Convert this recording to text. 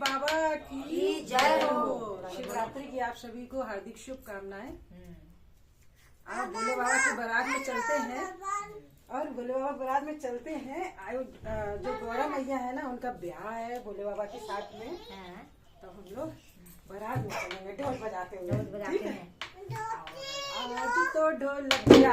बाबा की जय हो। शिवरात्रि की आप सभी को हार्दिक शुभकामनाएं। आप भोले बाबा की बारात में चलते हैं और भोले बाबा बारात में चलते हैं। जो गौरा मैया है ना, उनका ब्याह है भोले बाबा के साथ में। तो हम लोग बारात में चलेंगे ढोल बजाते हुए। ठीक है। आज तो ढोल बजा